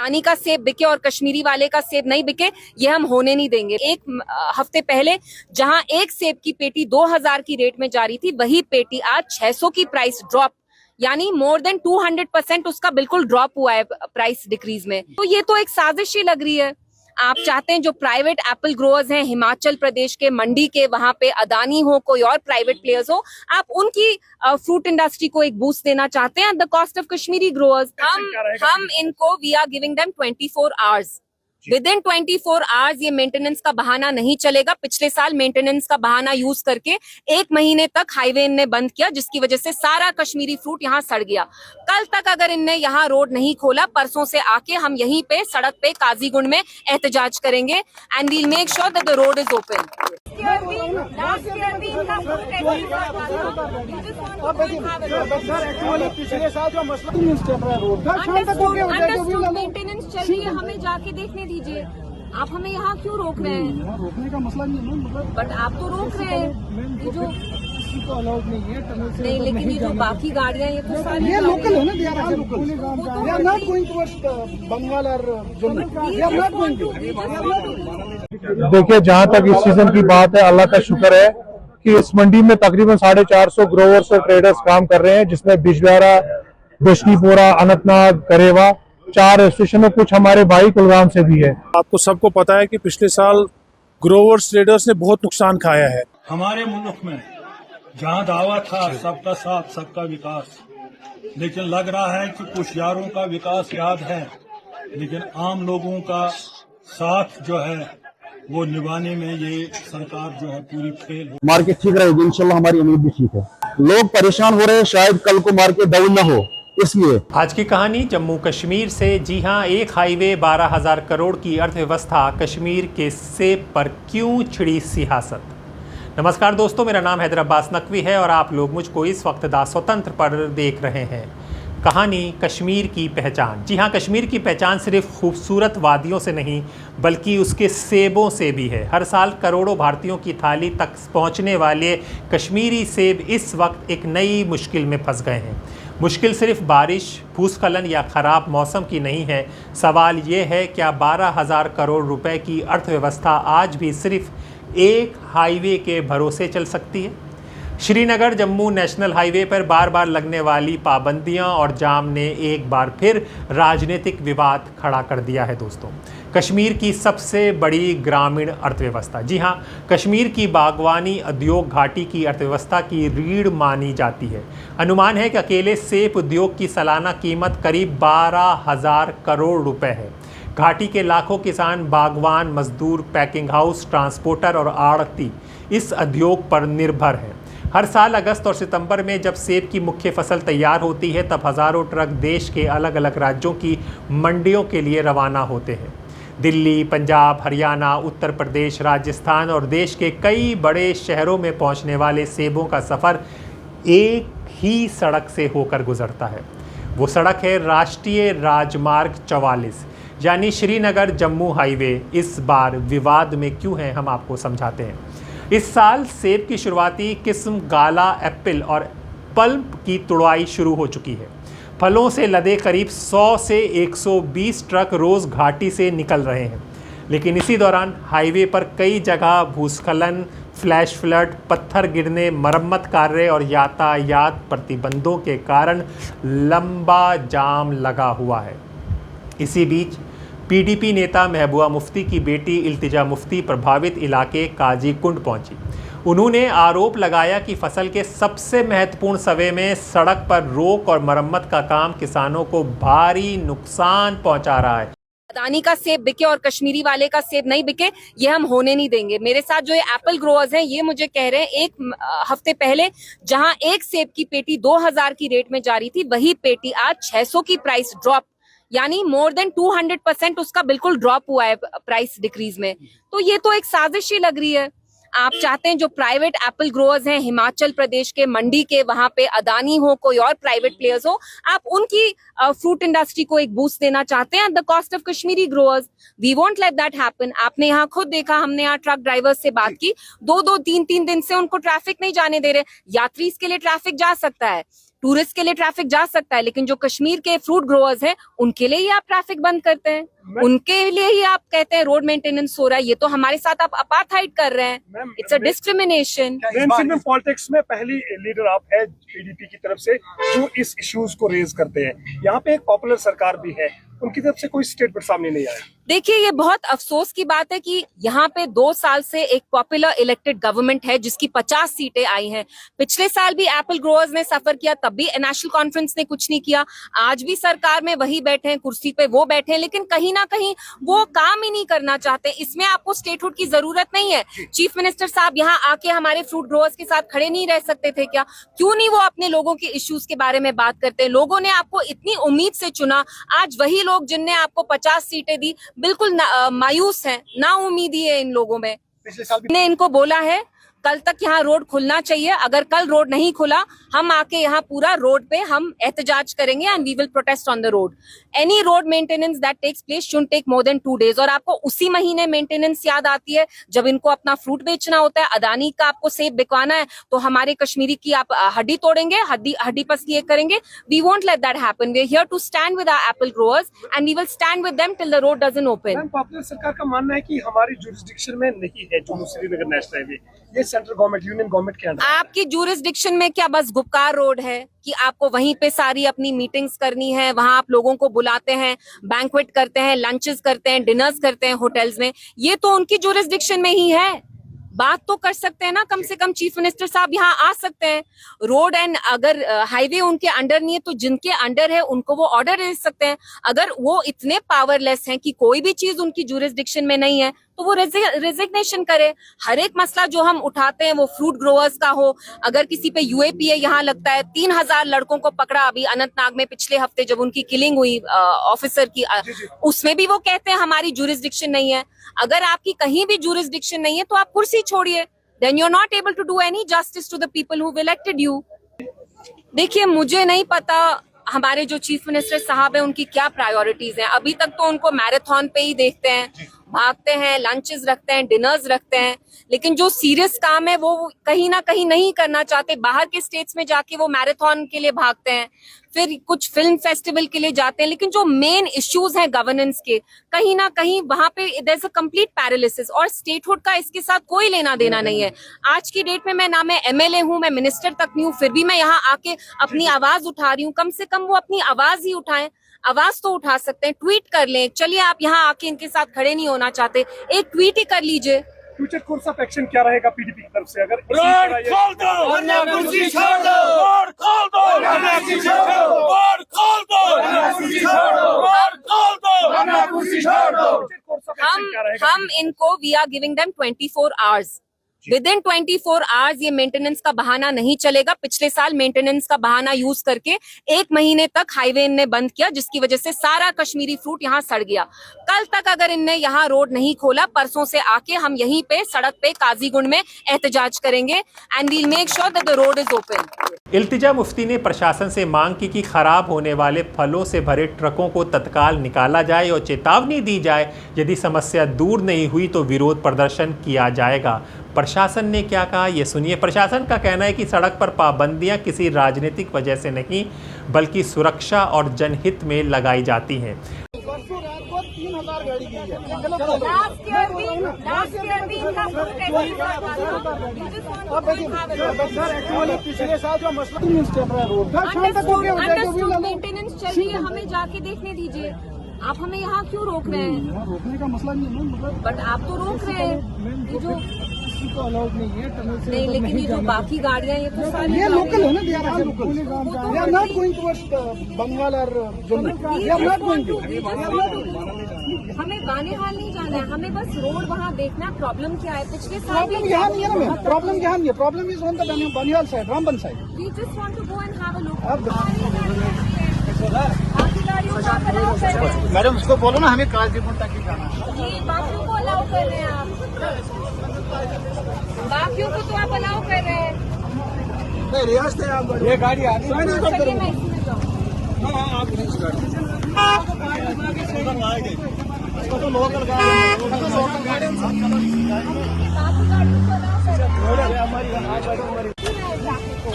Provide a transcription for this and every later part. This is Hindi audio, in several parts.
अदानी का सेब बिके और कश्मीरी वाले का सेब नहीं बिके, ये हम होने नहीं देंगे। एक हफ्ते पहले जहां एक सेब की पेटी 2000 की रेट में जा रही थी, वही पेटी आज 600 की प्राइस ड्रॉप, यानी मोर देन 200% उसका बिल्कुल ड्रॉप हुआ है प्राइस डिक्रीज में। तो ये तो एक साजिश ही लग रही है। आप चाहते हैं जो प्राइवेट एप्पल ग्रोअर्स हैं हिमाचल प्रदेश के मंडी के, वहां पे अदानी हो, कोई और प्राइवेट प्लेयर्स हो, आप उनकी फ्रूट इंडस्ट्री को एक बूस्ट देना चाहते हैं at the cost of Kashmiri growers. हम इनको we are giving them 24 hours. Within 24 hours ये मेंटेनेंस का बहाना नहीं चलेगा। पिछले साल मेंटेनेंस का बहाना यूज करके 1 महीने तक हाईवे इनने बंद किया, जिसकी वजह से सारा कश्मीरी फ्रूट यहाँ सड़ गया। कल तक अगर इनने यहाँ रोड नहीं खोला, परसों से आके हम यहीं पे सड़क पे काजीगुंड में एहतजाज करेंगे and we'll make sure that the road is open. पिछले साल जो मसला मेंटेनेंस चल रही है, हमें जाके देखने दीजिए। आप हमें यहाँ क्यों रोक रहे हैं? यहाँ रोकने का मसला नहीं है, मतलब बट आप तो रोक रहे हैं। ये जो किसी को अलाउड नहीं है टनल से नहीं, लेकिन ये जो बाकी गाड़ियाँ ये तो सारी ये लोकल है ना, they are local, they are not going towards Bengal और Jammu, they are not going to. देखिए, जहाँ तक इस सीजन की बात है, अल्लाह का शुक्र है कि इस मंडी में तकरीबन 450 ग्रोवर्स और ट्रेडर्स काम कर रहे हैं, जिसमें बिजबिहारा, बिशनीपुरा, अनंतनाग, करेवा 4 स्टेशन और कुछ हमारे भाई कुलगाम से भी है। आपको सबको पता है कि पिछले साल ग्रोवर्स ट्रेडर्स ने बहुत नुकसान खाया है। हमारे मुल्क में जहां दावा था सबका साथ सबका विकास, लेकिन लग रहा है कि कुछ यारों का विकास याद है, लेकिन आम लोगों का साथ जो है वो निभाने में ये सरकार जो है पूरी फेल हो। मार्केट ठीक रहेगी इंशाल्लाह, हमारी उम्मीद भी ठीक है। लोग परेशान हो रहे हैं, शायद कल को मार्केट डाउन ना हो, इसलिए। आज की कहानी जम्मू कश्मीर से। जी हां, एक हाईवे 12,000 करोड़ की अर्थव्यवस्था, कश्मीर के सेब पर क्यों छिड़ी सियासत। नमस्कार दोस्तों, मेरा नाम हैदर अब्बास नकवी है और आप लोग मुझको इस वक्त दा स्वतंत्र पर देख रहे हैं। कहानी कश्मीर की पहचान। जी हाँ, कश्मीर की पहचान सिर्फ खूबसूरत वादियों से नहीं बल्कि उसके सेबों से भी है। हर साल करोड़ों भारतीयों की थाली तक पहुंचने वाले कश्मीरी सेब इस वक्त एक नई मुश्किल में फंस गए हैं। मुश्किल सिर्फ बारिश, भूस्खलन या ख़राब मौसम की नहीं है। सवाल ये है, क्या 12,000 करोड़ रुपए की अर्थव्यवस्था आज भी सिर्फ एक हाईवे के भरोसे चल सकती है? श्रीनगर जम्मू नेशनल हाईवे पर बार बार लगने वाली पाबंदियां और जाम ने एक बार फिर राजनीतिक विवाद खड़ा कर दिया है। दोस्तों, कश्मीर की सबसे बड़ी ग्रामीण अर्थव्यवस्था, जी हां, कश्मीर की बागवानी उद्योग घाटी की अर्थव्यवस्था की रीढ़ मानी जाती है। अनुमान है कि अकेले सेब उद्योग की सालाना कीमत करीब 12,000 करोड़ रुपए है। घाटी के लाखों किसान, बागवान, मजदूर, पैकिंग हाउस, ट्रांसपोर्टर और आड़ती इस उद्योग पर निर्भर हैं। हर साल अगस्त और सितंबर में जब सेब की मुख्य फसल तैयार होती है, तब हज़ारों ट्रक देश के अलग अलग राज्यों की मंडियों के लिए रवाना होते हैं। दिल्ली, पंजाब, हरियाणा, उत्तर प्रदेश, राजस्थान और देश के कई बड़े शहरों में पहुंचने वाले सेबों का सफ़र एक ही सड़क से होकर गुजरता है। वो सड़क है राष्ट्रीय राजमार्ग 44, यानी श्रीनगर जम्मू हाईवे। इस बार विवाद में क्यों है, हम आपको समझाते हैं। इस साल सेब की शुरुआती किस्म गाला एप्पल और पल्प की तुड़ाई शुरू हो चुकी है। फलों से लदे करीब 100 से 120 ट्रक रोज़ घाटी से निकल रहे हैं, लेकिन इसी दौरान हाईवे पर कई जगह भूस्खलन, फ्लैश फ्लड, पत्थर गिरने, मरम्मत कार्य और यातायात प्रतिबंधों के कारण लंबा जाम लगा हुआ है। इसी बीच पीडीपी नेता महबूबा मुफ्ती की बेटी इल्तिजा मुफ्ती प्रभावित इलाके काजीकुंड पहुंची। उन्होंने आरोप लगाया कि फसल के सबसे महत्वपूर्ण सवे में सड़क पर रोक और मरम्मत का काम किसानों को भारी नुकसान पहुंचा रहा है। अदानी का सेब बिके और कश्मीरी वाले का सेब नहीं बिके, ये हम होने नहीं देंगे। मेरे साथ जो ये एप्पल ग्रोअर्स हैं, ये मुझे कह रहे हैं एक हफ्ते पहले जहां एक सेब की पेटी 2000 की रेट में जा रही थी, वही पेटी आज 600 की प्राइस ड्रॉप, यानी मोर देन 200% उसका बिल्कुल ड्रॉप हुआ है प्राइस डिक्रीज में। तो ये तो एक साजिश ही लग रही है। आप चाहते हैं जो प्राइवेट एप्पल ग्रोअर्स हैं हिमाचल प्रदेश के मंडी के, वहां पे अदानी हो, कोई और प्राइवेट प्लेयर्स हो, आप उनकी फ्रूट इंडस्ट्री को एक बूस्ट देना चाहते हैं at the cost of Kashmiri growers. We won't let that happen. आपने यहाँ खुद देखा, हमने यहाँ ट्रक ड्राइवर्स से बात की, 2-2, 3-3 दिन से उनको ट्रैफिक नहीं जाने दे रहे। यात्री के लिए ट्रैफिक जा सकता है, टूरिस्ट के लिए ट्रैफिक जा सकता है, लेकिन जो कश्मीर के फ्रूट ग्रोअर्स हैं उनके लिए ही आप ट्रैफिक बंद करते हैं, उनके लिए ही आप कहते हैं रोड मेंटेनेंस हो रहा है। ये तो हमारे साथ आप अपार्थाइड कर रहे हैं। It's a discrimination. Main politics में पहली लीडर आप है पीडीपी की तरफ से जो इस इश्यूज को रेज करते हैं। यहाँ पे एक पॉपुलर सरकार भी है, उनकी तरफ से कोई स्टेटमेंट सामने नहीं आया। देखिए, ये बहुत अफसोस की बात है कि यहाँ पे 2 साल से एक पॉपुलर इलेक्टेड गवर्नमेंट है जिसकी 50 सीटें आई हैं। पिछले साल भी एप्पल ग्रोअर्स ने सफर किया, तब भी नेशनल कॉन्फ्रेंस ने कुछ नहीं किया। आज भी सरकार में वही बैठे हैं, कुर्सी पे वो बैठे हैं, लेकिन कहीं ना कहीं वो काम ही नहीं करना चाहते। इसमें आपको स्टेटहुड की जरूरत नहीं है। चीफ मिनिस्टर साहब यहाँ आके हमारे फ्रूट ग्रोअर्स के साथ खड़े नहीं रह सकते थे क्या? क्यों नहीं वो अपने लोगों के इश्यूज के बारे में बात करते हैं? लोगों ने आपको इतनी उम्मीद से चुना, आज वही लोग जिनने आपको 50 सीटें दी बिल्कुल मायूस हैं, ना उम्मीदी है इन लोगों में। पिछले साल ने इनको बोला है कल तक यहाँ रोड खुलना चाहिए, अगर कल रोड नहीं खुला हम आके यहाँ पूरा रोड पे हम एहतजाज करेंगे and we will protest on the road. Any road maintenance that takes place should take more than 2 days। और आपको उसी महीने मेंटेनेंस याद आती है जब इनको अपना फ्रूट बेचना होता है। अदानी का आपको सेब बिकवाना है तो हमारे कश्मीरी की आप हड्डी तोड़ेंगे, हड्डी पसली करेंगे। We won't let that happen. We are here to stand with our apple growers and we will stand with them till the road doesn't open. Popular सरकार का मानना है कि हमारी जुरिस्डिक्शन में नहीं है जम्मू श्रीनगर नेशनल हाईवे, ये सेंट्रल गवर्नमेंट यूनियन गवर्नमेंट के अंडर। आपकी जुरिस्डिक्शन में क्या बस गुपकार रोड है कि आपको वहीं पे सारी अपनी मीटिंग्स करनी है, वहां आप लोगों को बुलाते हैं, बैंक्वेट करते हैं, लंचेस करते हैं, डिनर्स करते हैं होटल्स में? ये तो उनकी जुरिस्डिक्शन में ही है। बात तो कर सकते हैं ना, कम से कम चीफ मिनिस्टर साहब यहाँ आ सकते हैं। रोड एंड अगर हाईवे उनके अंडर नहीं है तो जिनके अंडर है उनको वो ऑर्डर दे सकते हैं। अगर वो इतने पावरलेस हैं कि कोई भी चीज उनकी जुरिस्डिक्शन में नहीं है तो वो रेजिग्नेशन करे। हर एक मसला जो हम उठाते हैं वो फ्रूट ग्रोअर्स का हो, अगर किसी पे यूएपीए यहाँ लगता है, 3000 लड़कों को पकड़ा अभी अनंतनाग में पिछले हफ्ते जब उनकी किलिंग हुई ऑफिसर की, उसमें भी वो कहते हैं हमारी जुरिस्डिक्शन नहीं है। अगर आपकी कहीं भी जुरिस्डिक्शन नहीं है तो आप कुर्सी छोड़िए, then you are not able to do any justice to the people who elected you. देखिए, मुझे नहीं पता हमारे जो चीफ मिनिस्टर साहब है उनकी क्या प्रायोरिटीज हैं। अभी तक तो उनको मैराथन पे ही देखते हैं, भागते हैं, लंचेस रखते हैं, डिनर्स रखते हैं, लेकिन जो सीरियस काम है वो कहीं ना कहीं नहीं करना चाहते। बाहर के स्टेट्स में जाके वो मैराथन के लिए भागते हैं, फिर कुछ फिल्म फेस्टिवल के लिए जाते हैं, लेकिन जो मेन इश्यूज हैं गवर्नेंस के, कहीं ना कहीं वहां पे there is a complete paralysis. और स्टेटहुड का इसके साथ कोई लेना देना नहीं है। आज की डेट में मैं एमएलए हूं, मैं मिनिस्टर तक नहीं हूं, फिर भी मैं यहाँ आके अपनी आवाज उठा रही हूँ। कम से कम वो अपनी आवाज ही उठाएं। आवाज तो उठा सकते हैं, ट्वीट कर लें। चलिए, आप यहाँ आके इनके साथ खड़े नहीं होना चाहते, एक ट्वीट ही कर लीजिए। फ्यूचर कोर्स ऑफ एक्शन क्या रहेगा पीडीपी की तरफ से? अगर रोड खोल दो, वरना कुर्सी छोड़ दो, रोड खोल दो, वरना कुर्सी छोड़ दो, रोड खोल दो, वरना कुर्सी छोड़ दो, रोड खोल दो, वरना कुर्सी छोड़ दो। हम इनको we are giving them 24 hours। Within 24 hours ये मेंटेनेंस का बहाना नहीं चलेगा। पिछले साल मेंटेनेंस का बहाना यूज करके 1 महीने तक हाईवे इनने बंद किया, जिसकी वजह से सारा कश्मीरी फ्रूट यहाँ सड़ गया। कल तक अगर इनने यहाँ रोड नहीं खोला, परसों से आके हम यहीं पे सड़क पे काजीगुंड में एहतजाज करेंगे and we'll make sure that the road is open. Iltija Mufti ने प्रशासन से मांग की कि खराब होने वाले फलों से भरे ट्रकों को तत्काल निकाला जाए और चेतावनी दी जाए, यदि समस्या दूर नहीं हुई तो विरोध प्रदर्शन किया जाएगा। प्रशासन ने क्या कहा, ये सुनिए। प्रशासन का कहना है कि सड़क पर पाबंदियां किसी राजनीतिक वजह से नहीं बल्कि सुरक्षा और जनहित में लगाई जाती हैं। परसों रात को 3000 गाड़ी गई है। पिछले साल जो मसला रोड था, शाम तक हो गया। मेंटेनेंस चल रही है, हमें जाके देखने दीजिए। आप हमें यहाँ क्यों रोक रहे हैं? रोकने का मसला नहीं है, मतलब बट आप तो रोक रहे हैं। ये जो किसी को अलाउड नहीं है टनल से नहीं, लेकिन ये जो बाकी गाड़ियाँ ये तो सारी ये लोकल है ना, they are local. They are not going towards Bengal और Jammu. They are not going to. हमें बानेहाल नहीं जाना है, हमें बस रोड वहाँ देखना है। प्रॉब्लम क्या है? पिछले साल प्रॉब्लम यहाँ नहीं है ना मैम, प्रॉब्लम यहाँ नहीं है। Problem is on the Banihal side, Ramban side. We just want to go and have a look. बाकी गाड़ियों को आप अलाउ कर रहे हैं। मैडम उसको बोलो ना, हमें काजीपुर तक ही जाना है। जी, बाकियों को अलाउ कर रहे हैं आप। बाकियों को तो आप अलाउ कर रहे हैं। नहीं, रियासत है आप। ये गाड़ी आ रही है, चलिए मैं इसमें जाऊँ। आप तो लोकल गाड़ी, लोकल गाड़ी बाकी गाड़ियों को अलाउ कर रहे हैं। हमारी ट्रैफिक को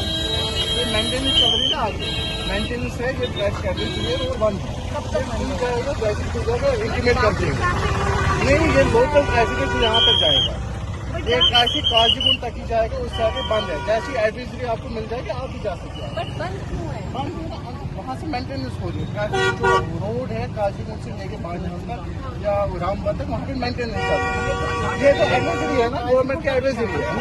मेंटेनेंस चल रही है ना, आगे मेंटेनेंस है, ये ट्रैक शेड्यूल क्लियर और बंद है। कब तक जाएगा? जैसे इंटीमेट कर देंगे। नहीं, ये लोकल ट्रैफिक यहाँ तक जाएगा, ये ट्रैफिक काजीगुंड तक ही जाएगा, उस साइड पे बंद है। जैसी एडवाइजरी आपको मिल जाएगी आप भी जा सकते हैं। बंद वहाँ से मेंटेनेंस हो रही है। ट्रैफिक जो रोड है काजीगुंड से लेके बांझाम तक या रामपुर तक, वहाँ पे मेंटेनेंस चल रही है। ये तो एडवाइजरी है ना, गवर्नमेंट की एडवाइजरी है।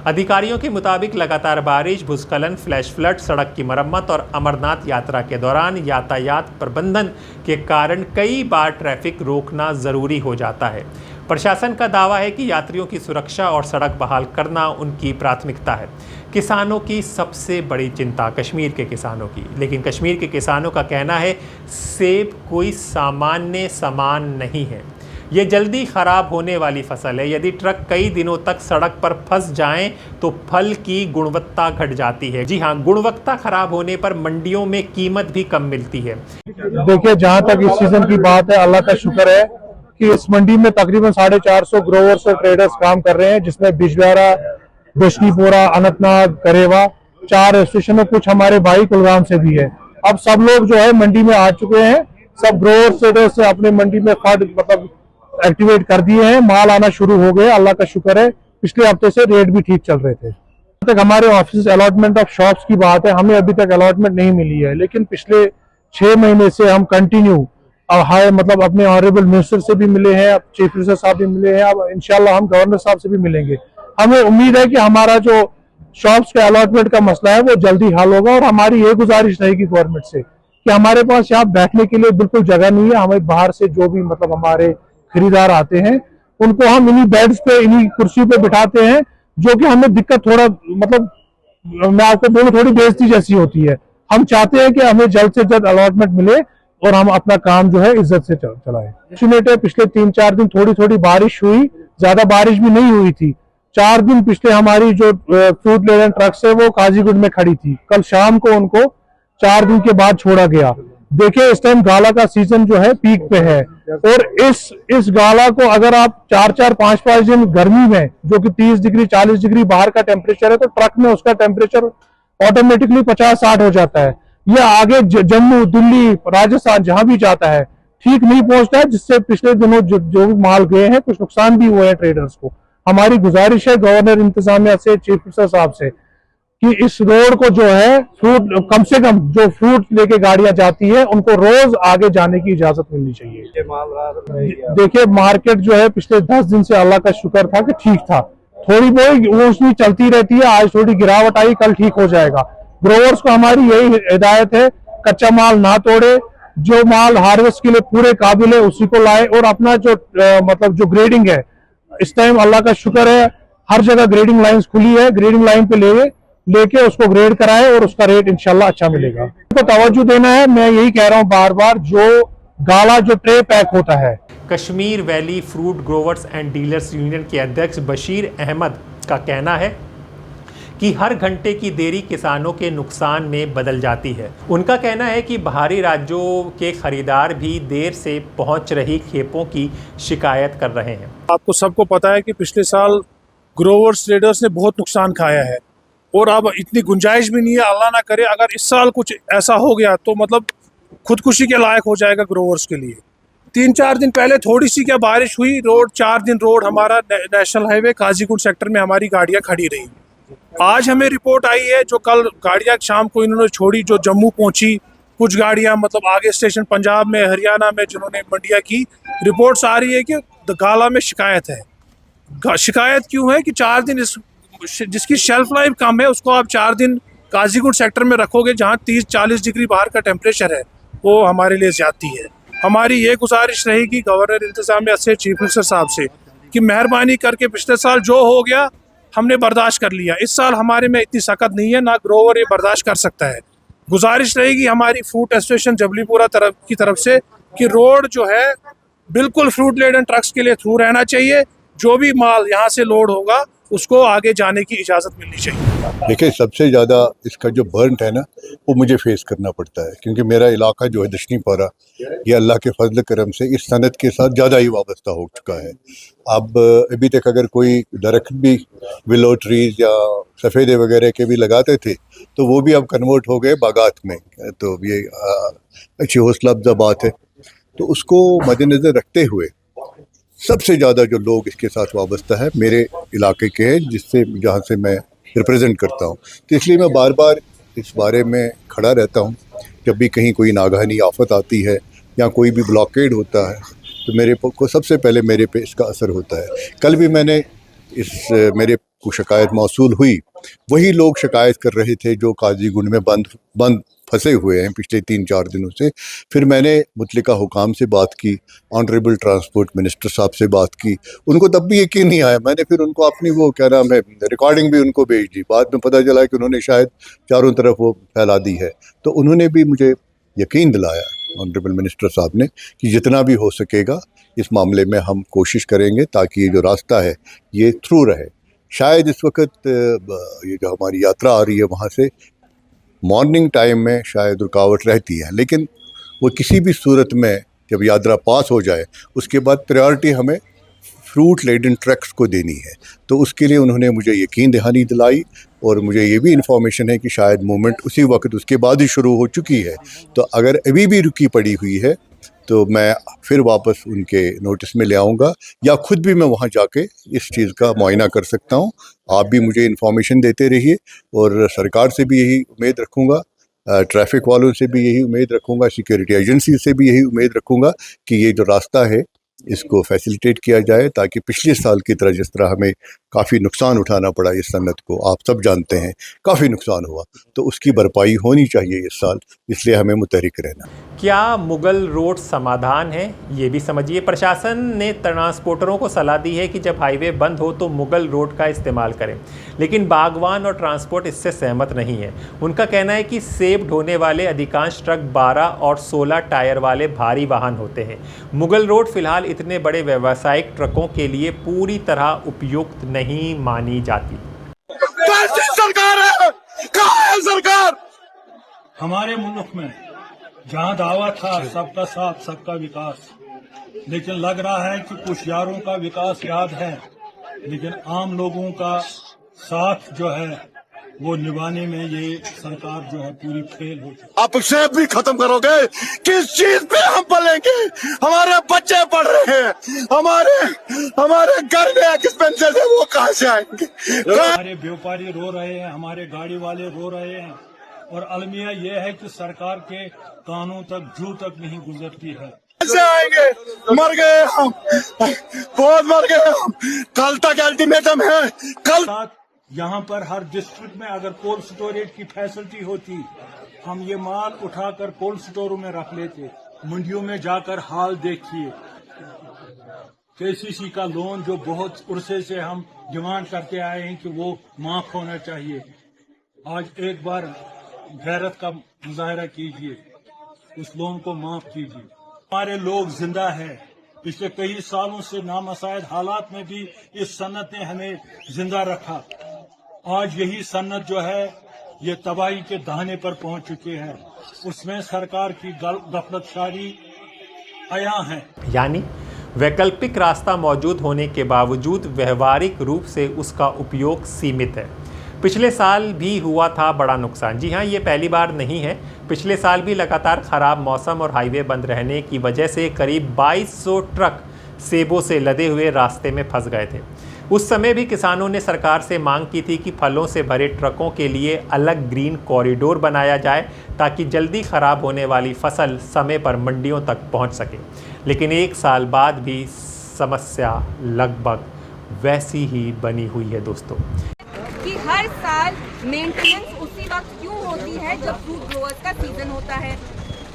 अधिकारियों के मुताबिक लगातार बारिश, भूस्खलन, फ्लैश फ्लड, सड़क की मरम्मत और अमरनाथ यात्रा के दौरान यातायात प्रबंधन के कारण कई बार ट्रैफिक रोकना ज़रूरी हो जाता है। प्रशासन का दावा है कि यात्रियों की सुरक्षा और सड़क बहाल करना उनकी प्राथमिकता है। किसानों की सबसे बड़ी चिंता कश्मीर के किसानों की, लेकिन कश्मीर के किसानों का कहना है सेब कोई सामान्य सामान नहीं है, ये जल्दी ख़राब होने वाली फसल है। यदि ट्रक कई दिनों तक सड़क पर फंस जाएं तो फल की गुणवत्ता घट जाती है। जी हाँ, गुणवत्ता खराब होने पर मंडियों में कीमत भी कम मिलती है। देखिए, जहां तक इस सीजन की बात है, अल्लाह का शुक्र है कि इस मंडी में तकरीबन 450 ग्रोवर्स और ट्रेडर्स काम कर रहे हैं, जिसमें बिजवाड़ा, दशनीपोरा, अनंतनाग, करेवा 4 स्टेशन, कुछ हमारे भाई कुलगाम से भी है। अब सब लोग जो है मंडी में आ चुके हैं, सब ग्रोवर्स ट्रेडर्स से अपने मंडी में फंड मतलब एक्टिवेट कर दिए हैं, माल आना शुरू हो गया, अल्लाह का शुक्र है। पिछले हफ्ते से रेट भी ठीक चल रहे थे। अब तक हमारे ऑफिस अलॉटमेंट ऑफ शॉप्स की बात है, हमें अभी तक अलॉटमेंट नहीं मिली है, लेकिन पिछले 6 महीने से हम कंटिन्यू हाई मतलब अपने ऑनरेबल मिनिस्टर से भी मिले हैं, चीफ मिनिस्टर साहब भी मिले हैं, अब इंशाल्लाह हम गवर्नर साहब से भी मिलेंगे। हमें उम्मीद है कि हमारा जो शॉप्स का अलॉटमेंट का मसला है वो जल्दी हल होगा। और हमारी ये गुजारिश रहेगी गवर्नमेंट से कि हमारे पास यहाँ बैठने के लिए बिल्कुल जगह नहीं है। हमें बाहर से जो भी मतलब हमारे खरीदार आते हैं उनको हम इन्हीं बेड्स पे, इन्हीं कुर्सियों पे बिठाते हैं, जो कि हमें दिक्कत थोड़ा मतलब मैं आपको बोलूं थोड़ी बेइज्जती जैसी होती है। हम चाहते हैं कि हमें जल्द से जल्द अलॉटमेंट मिले और हम अपना काम जो है इज्जत से चलाएं। पिछले 3-4 दिन थोड़ी थोड़ी बारिश हुई, ज्यादा बारिश भी नहीं हुई थी। 4 दिन पिछले हमारी जो फ्रूट लेडन ट्रक्स है वो काजीगुंड में खड़ी थी, कल शाम को उनको 4 दिन के बाद छोड़ा गया। देखिए, इस टाइम गाला का सीजन जो है पीक पे है, और इस गाला को अगर आप 4-4, 5-5 दिन गर्मी में, जो कि 30 डिग्री 40 डिग्री बाहर का टेम्परेचर है, तो ट्रक में उसका टेम्परेचर ऑटोमेटिकली 50-60 हो जाता है। ये आगे जम्मू, दिल्ली, राजस्थान जहां भी जाता है ठीक नहीं पहुंचता है, जिससे पिछले दिनों जो भी माल गए हैं कुछ नुकसान भी हुए हैं ट्रेडर्स को। हमारी गुजारिश है गवर्नर इंतजामिया से, चीफ मिनिस्टर साहब से, कि इस रोड को जो है फ्रूट, कम से कम जो फ्रूट लेके गाड़ियां जाती है उनको रोज आगे जाने की इजाजत मिलनी चाहिए। देखिए, मार्केट जो है पिछले 10 दिन से अल्लाह का शुक्र था कि ठीक था, थोड़ी बहुत ऊंच चलती रहती है, आज थोड़ी गिरावट आई, कल ठीक हो जाएगा। ग्रोवर्स को हमारी यही हिदायत है, कच्चा माल ना तोड़े, जो माल हार्वेस्ट के लिए पूरे काबिल है उसी को लाए, और अपना जो मतलब जो ग्रेडिंग है, इस टाइम अल्लाह का शुक्र है हर जगह ग्रेडिंग लाइंस खुली है, ग्रेडिंग लाइन पे लेके उसको ग्रेड कराए और उसका रेट इंशाल्लाह अच्छा मिलेगा। तो तवज्जो देना है, मैं यही कह रहा हूँ बार बार, जो गाला जो ट्रे पैक होता है। Kashmir valley fruit growers and dealers union के अध्यक्ष बशीर अहमद का कहना है कि हर घंटे की देरी किसानों के नुकसान में बदल जाती है। उनका कहना है कि बाहरी राज्यों के खरीदार भी देर से पहुंच रही खेपों की शिकायत कर रहे हैं। आपको सबको पता है कि पिछले साल ग्रोवर्स ट्रेडर्स ने बहुत नुकसान खाया है, और अब इतनी गुंजाइश भी नहीं है, अल्लाह ना करे अगर इस साल कुछ ऐसा हो गया तो मतलब खुदकुशी के लायक हो जाएगा ग्रोवर्स के लिए। 3-4 दिन पहले थोड़ी सी क्या बारिश हुई, 4 दिन रोड हमारा नेशनल हाईवे काजीगुंड सेक्टर में हमारी गाड़ियां खड़ी रही। आज हमें रिपोर्ट आई है, जो कल गाड़ियां शाम को इन्होंने छोड़ी, जो जम्मू पहुंची, कुछ गाड़ियां मतलब आगे स्टेशन पंजाब में, हरियाणा में जिन्होंने मंडियां की, रिपोर्ट्स आ रही है कि गाला में शिकायत है। शिकायत क्यों है कि 4 दिन जिसकी शेल्फ लाइफ कम है उसको आप 4 दिन काजीगुंड सेक्टर में रखोगे, जहां 30-40 डिग्री बाहर का टेम्परेचर है, वो हमारे लिए ज्यादती है। हमारी ये गुजारिश रहेगी गवर्नर इंतजामिया से, चीफ मिनिस्टर साहब से, कि मेहरबानी करके पिछले साल जो हो गया हमने बर्दाश्त कर लिया, इस साल हमारे में इतनी सख्त नहीं है, ना ग्रोवर ये बर्दाश्त कर सकता है। गुजारिश रहेगी हमारी फ्रूट एसोसिएशन जबलीपुरा की तरफ से कि रोड जो है बिल्कुल फ्रूट लेडन ट्रक्स के लिए थ्रू रहना चाहिए। जो भी माल यहाँ से लोड होगा उसको आगे जाने की इजाज़त मिलनी चाहिए। देखिए, सबसे ज़्यादा इसका जो बर्न है ना, वो मुझे फेस करना पड़ता है, क्योंकि मेरा इलाका जो है दशनीपारा, ये अल्लाह के फजल करम से इस सनत के साथ ज़्यादा ही वाबस्ता हो चुका है। अब अभी तक अगर कोई दरख्त भी विलो ट्रीज या सफ़ेदे वगैरह के भी लगाते थे, तो वो भी अब कन्वर्ट हो गए बागात में। तो ये अच्छी हौसला अफजा बात है। तो उसको मद्देनज़र रखते हुए सबसे ज़्यादा जो लोग इसके साथ वाबस्ता है मेरे इलाके के हैं, जहाँ से मैं रिप्रेजेंट करता हूँ। तो इसलिए मैं बार बार इस बारे में खड़ा रहता हूँ। जब भी कहीं कोई नागहानी आफत आती है या कोई भी ब्लॉकेड होता है, तो मेरे को सबसे पहले मेरे पे इसका असर होता है। कल भी मैंने मेरे को शिकायत मौसूल हुई, वही लोग शिकायत कर रहे थे जो काजीगुंड में बंद फंसे हुए हैं पिछले 3-4 दिनों से। फिर मैंने मुतलिका हुकाम से बात की, ऑनरेबल ट्रांसपोर्ट मिनिस्टर साहब से बात की। उनको तब भी यकीन नहीं आया। मैंने फिर उनको अपनी वो क्या नाम है रिकॉर्डिंग भी उनको भेज दी। बाद में पता चला कि उन्होंने शायद चारों तरफ वो फैला दी है। तो उन्होंने भी मुझे यकीन दिलाया, ऑनरेबल मिनिस्टर साहब ने, कि जितना भी हो सकेगा इस मामले में हम कोशिश करेंगे ताकि ये जो रास्ता है ये थ्रू रहे। शायद इस वक्त ये जो हमारी यात्रा आ रही है वहाँ से मॉर्निंग टाइम में शायद रुकावट रहती है, लेकिन वो किसी भी सूरत में जब यात्रा पास हो जाए उसके बाद प्रायोरिटी हमें फ्रूट लेडन ट्रक्स को देनी है। तो उसके लिए उन्होंने मुझे यकीन दहानी दिलाई और मुझे ये भी इन्फॉर्मेशन है कि शायद मूवमेंट उसी वक्त उसके बाद ही शुरू हो चुकी है। तो अगर अभी भी रुकी पड़ी हुई है तो मैं फिर वापस उनके नोटिस में ले आऊँगा, या खुद भी मैं वहाँ जाके इस चीज़ का मुआयना कर सकता हूँ। आप भी मुझे इन्फॉर्मेशन देते रहिए और सरकार से भी यही उम्मीद रखूँगा, ट्रैफिक वालों से भी यही उम्मीद रखूँगा, सिक्योरिटी एजेंसी से भी यही उम्मीद रखूँगा कि ये जो रास्ता है इसको फैसिलिटेट किया जाए, ताकि पिछले साल की तरह जिस तरह हमें काफ़ी नुकसान उठाना पड़ा इस सन्नत को, आप सब जानते हैं काफ़ी नुकसान हुआ, तो उसकी भरपाई होनी चाहिए इस साल। इसलिए हमें मुतहरिक रहना। क्या मुगल रोड समाधान है, ये भी समझिए। प्रशासन ने ट्रांसपोर्टरों को सलाह दी है कि जब हाईवे बंद हो तो मुगल रोड का इस्तेमाल करें, लेकिन बागवान और ट्रांसपोर्ट इससे सहमत नहीं है। उनका कहना है कि सेब ढोने वाले अधिकांश ट्रक 12 और 16 टायर वाले भारी वाहन होते हैं। मुगल रोड फिलहाल इतने बड़े व्यावसायिक ट्रकों के लिए पूरी तरह उपयुक्त नहीं मानी जाती। सरकार है, कहाँ है सरकार? हमारे मुल्क में जहाँ दावा था सबका साथ सबका विकास, लेकिन लग रहा है कि कुछ यारों का विकास याद है, लेकिन आम लोगों का साथ जो है वो निभाने में ये सरकार जो है पूरी फेल हो चुकी। आप सेब भी खत्म करोगे, किस चीज पे हम पलेंगे? हमारे बच्चे पढ़ रहे हैं, हमारे घर में एक्सपेंसेस है, वो कहाँ से आएंगे? हमारे व्यापारी रो रहे हैं, हमारे गाड़ी वाले रो रहे हैं, और अलमिया ये है कि सरकार के कानों तक जू तक नहीं गुजरती है। कैसे आएंगे? मर गए हम, बहुत मर गए हम। कल तक अल्टीमेटम है। कल यहाँ पर हर डिस्ट्रिक्ट में अगर कोल्ड स्टोरेज की फैसिलिटी होती, हम ये माल उठाकर कोल्ड स्टोरों में रख लेते। मंडियों में जाकर हाल देखिए, केसीसी का लोन जो बहुत उर्से से हम डिमांड करके आए हैं कि वो माफ होना चाहिए, आज एक बार गैरत का मुजाहरा कीजिए, उस लोन को माफ कीजिए। हमारे लोग जिंदा हैं, पिछले कई सालों से नामसाइद हालात में भी इस सन्नत ने हमें जिंदा रखा। आज यही सन्नत जो है ये तबाही के दहाने पर पहुंच चुके हैं, उसमें सरकार की गफलतशारी आया है। यानी वैकल्पिक रास्ता मौजूद होने के बावजूद व्यवहारिक रूप से उसका उपयोग सीमित है। पिछले साल भी हुआ था बड़ा नुकसान। जी हाँ, ये पहली बार नहीं है। पिछले साल भी लगातार ख़राब मौसम और हाईवे बंद रहने की वजह से करीब 2200 ट्रक सेबों से लदे हुए रास्ते में फंस गए थे। उस समय भी किसानों ने सरकार से मांग की थी कि फलों से भरे ट्रकों के लिए अलग ग्रीन कॉरिडोर बनाया जाए ताकि जल्दी ख़राब होने वाली फसल समय पर मंडियों तक पहुंच सके। लेकिन एक साल बाद भी समस्या लगभग वैसी ही बनी हुई है दोस्तों। कि हर साल मेंटेनेंस उसी वक्त क्यों होती है जब फ्रूट ग्रोअर्स का सीजन होता है।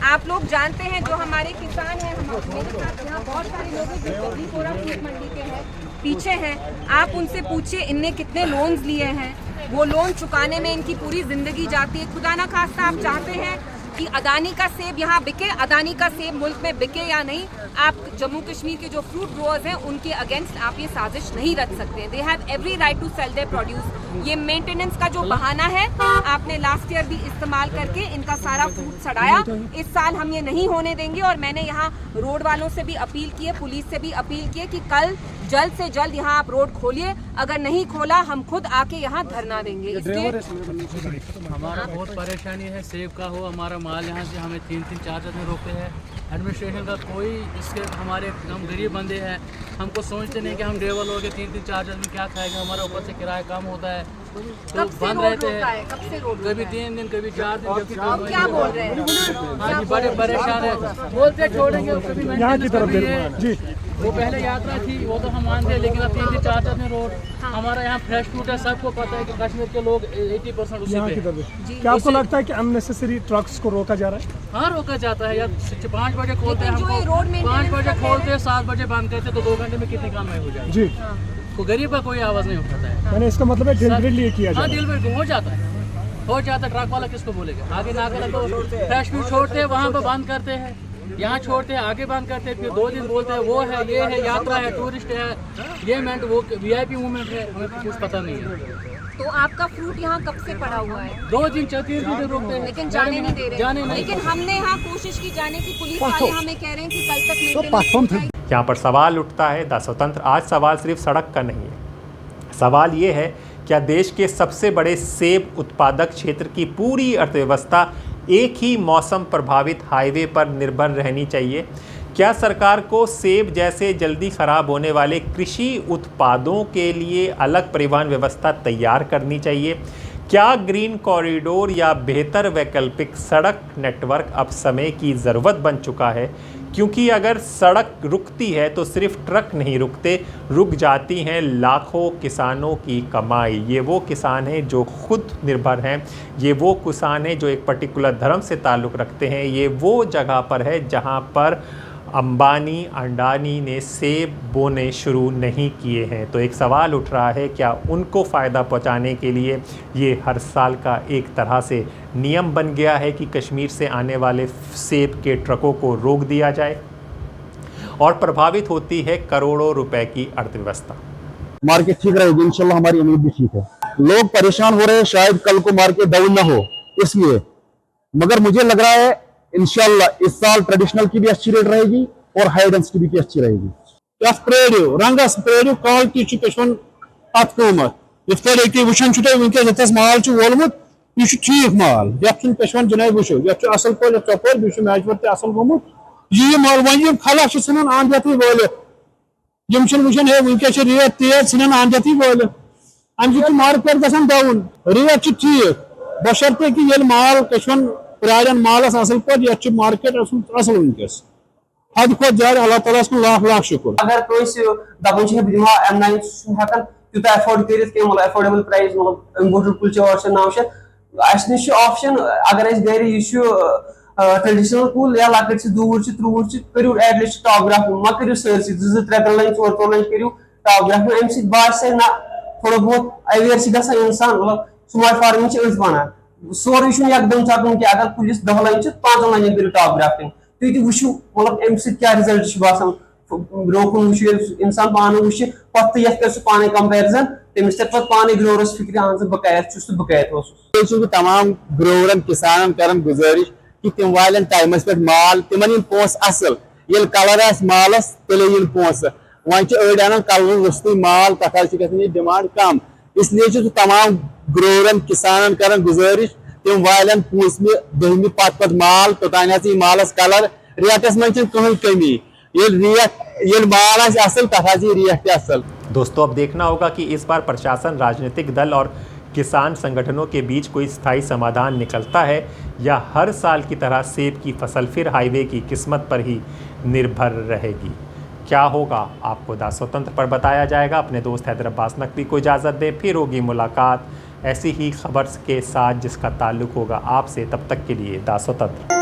आप लोग जानते हैं, जो हमारे किसान हैं, मेरे साथ यहाँ बहुत सारे लोग हैं जो जबरीपुरा फ्रूट मंडी के हैं, पीछे हैं, आप उनसे पूछिए इनने कितने लोन्स लिए हैं। वो लोन चुकाने में इनकी पूरी जिंदगी जाती है। खुदा ना खास्ता आप चाहते हैं कि अदानी का सेब यहाँ बिके, अदानी का सेब मुल्क में बिके या नहीं, आप जम्मू कश्मीर के जो फ्रूट ग्रोअर्स हैं उनके अगेंस्ट आप ये साजिश नहीं रख सकते। They have every right to sell their produce. ये मेंटेनेंस का जो बहाना है आपने लास्ट ईयर भी इस्तेमाल करके इनका सारा फ्रूट सड़ाया। इस साल हम ये नहीं होने देंगे और मैंने यहाँ रोड वालों से भी अपील की है, पुलिस से भी अपील की है कि कल जल्द से जल्द यहाँ आप रोड खोलिए। अगर नहीं खोला हम खुद आके यहाँ धरना देंगे। इसलिए हमारा बहुत परेशानी है, सेब का हो हमारा माल यहाँ से हमें 3-3 4 में रोकते हैं। एडमिनिस्ट्रेशन का कोई इसके हमारे हम गरीब बंदे हैं, हमको सोचते नहीं कि हम ड्राइवर लोग 3-3 4 में क्या खाएंगे। हमारा ऊपर से किराया कम होता है तो बंद रहते हैं, कभी 3 दिन कभी 4 दिन कभी क्या बोल रहे हैं? हाँ जी, बड़े परेशान है, बोलते छोड़ेंगे कभी यहाँ की तरफ जी। वो पहले यात्रा थी वो तो हम मानते हैं, लेकिन अब 3-3 4 में रोड हमारा यहाँ फ्रेश फ्रूट है। सबको पता है कि कश्मीर के लोग 80% उसी पे। क्या आपको लगता है कि अननेसेसरी ट्रक्स को रोका जा रहा है? हाँ, रोका जाता है यार। 5 बजे खोलते हैं हमको, 5 बजे खोलते हैं 7 बजे बंद करते तो 2 घंटे में कितने काम हो जाए जी। तो गरीब का कोई आवाज़ नहीं उठाता है। मैंने इसका मतलब है डिलीवरी किया हाँ, डिलीवरी हो जाता है, हो जाता है। ट्रक वाला किसको बोलेगा? आगे ना कर तो फ्रेश फ्रूट छोड़ते हैं वहाँ पर बंद करते हैं, यहाँ छोड़ते हैं आगे बंद करते हैं, फिर 2 दिन बोलते हैं वो है ये है यात्रा है टूरिस्ट है ये इवेंट वो VIP मूवमेंट है, हमें कुछ पता नहीं है। तो आपका फ्रूट यहाँ कब से पड़ा हुआ है? 2 दिन 3 दिन रोकते हैं, लेकिन जाने नहीं दे रहे। जाने नहीं। लेकिन हमने यहाँ कोशिश की जाने की, पुलिस वाले हमें कह रहे हैं कि कल तक मेंटेनेंस। यहाँ पर सवाल उठता है द स्वतंत्र, आज सवाल सिर्फ सड़क का नहीं है। सवाल ये है, क्या देश के सबसे बड़े सेब उत्पादक क्षेत्र की पूरी अर्थव्यवस्था एक ही मौसम प्रभावित हाईवे पर निर्भर रहनी चाहिए? क्या सरकार को सेब जैसे जल्दी खराब होने वाले कृषि उत्पादों के लिए अलग परिवहन व्यवस्था तैयार करनी चाहिए? क्या ग्रीन कॉरिडोर या बेहतर वैकल्पिक सड़क नेटवर्क अब समय की ज़रूरत बन चुका है? क्योंकि अगर सड़क रुकती है तो सिर्फ ट्रक नहीं रुकते, रुक जाती हैं लाखों किसानों की कमाई। ये वो किसान हैं जो खुद निर्भर हैं, ये वो किसान हैं जो एक पर्टिकुलर धर्म से ताल्लुक़ रखते हैं, ये वो जगह पर है जहाँ पर अंबानी अडानी ने सेब बोने शुरू नहीं किए हैं। तो एक सवाल उठ रहा है, क्या उनको फ़ायदा पहुंचाने के लिए ये हर साल का एक तरह से नियम बन गया है कि कश्मीर से आने वाले सेब के ट्रकों को रोक दिया जाए और प्रभावित होती है करोड़ों रुपए की अर्थव्यवस्था? मार्केट ठीक रहेगी इंशाल्लाह, हमारी उम्मीद भी ठीक है। लोग परेशान हो रहे हैं, शायद कल को मार्केट डाउन ना हो इसलिए, मगर मुझे लग रहा है इंशाल्लाह इस साल ट्रेडिशनल की भी अच्छी रेट रहेगी और हाई डेंसिटी की अच्छी रहेगी। रंगस पेड़ियो क्वालिटी कश्मीर अत कीमत ये वुचन वनकस माल वोलमुत यह ठीक माल कश्मीर जनाब वो असल पे चपर मैचवर असल गोमुत यह माल वन खलक सन आंदती वलित वुचन है वनकस रेट तेज सन आंदती वलित अमे मार्केट गसान डाउन रेट ठीक बशर्ते कि ये माल कश्मीर प्रायन मालस असल पे मार्केट असल वनकस हद खुद ज्यादा अल्लाह ताला लाख लाख शुक्र। अगर दपान दिमा M9 हेकान तूत एफोर्ड कर मतलब एफोर्डेबल प्राइस मतलब बोटल कुल 800-900 अस ऑप्शन अगर गर ट्रेडिशनल कुल या लकट दूर 30 करू एटलीस्ट टॉपग्राफ मा करू सरसी 2-3 लाइन 4 लाइन करू टॉपग्राफ अमे बासे ना थोड़ा बहुत अवेयर गसान इंसान मतलब स्मार्ट फार्मिंग अथ वन सोरे एकदम चटन कि अगर कुलिस 10 लाइन 5 लाइन करू टॉपग्राफिंग तुम वो मतलब अमे क्या रिजल्ट बासान ब्रोकन वो इंसान पान वो पे ये कर पाने कंपेरिजन तमिस पे पाने ग्रोवरस फिक्र आन बह कत तमाम ग्रोवरन किसान कर गुजारिश कि तम वालन टाइमस पे माल तिमन पोस असल ये कलर मालस तेल पोस वन अड़ कलर वस्तु माल तथ डिमांड कम इसलिए तमाम ग्रोवरन किसान कर गुजारिश तम वालन पूसम 10 पत माल तोतान मालस कलर रेटस मन कहीं कमी ये माल असल तथा रेट असल। दोस्तों अब देखना होगा कि इस बार प्रशासन, राजनीतिक दल और किसान संगठनों के बीच कोई स्थायी समाधान निकलता है या हर साल की तरह सेब की फसल फिर हाईवे की किस्मत पर ही निर्भर रहेगी। क्या होगा आपको द स्वतंत्र पर बताया जाएगा। अपने दोस्त हैदर अब्बास नकवी को इजाज़त दें, फिर होगी मुलाकात ऐसी ही खबर के साथ जिसका ताल्लुक़ होगा आपसे। तब तक के लिए द स्वतंत्र।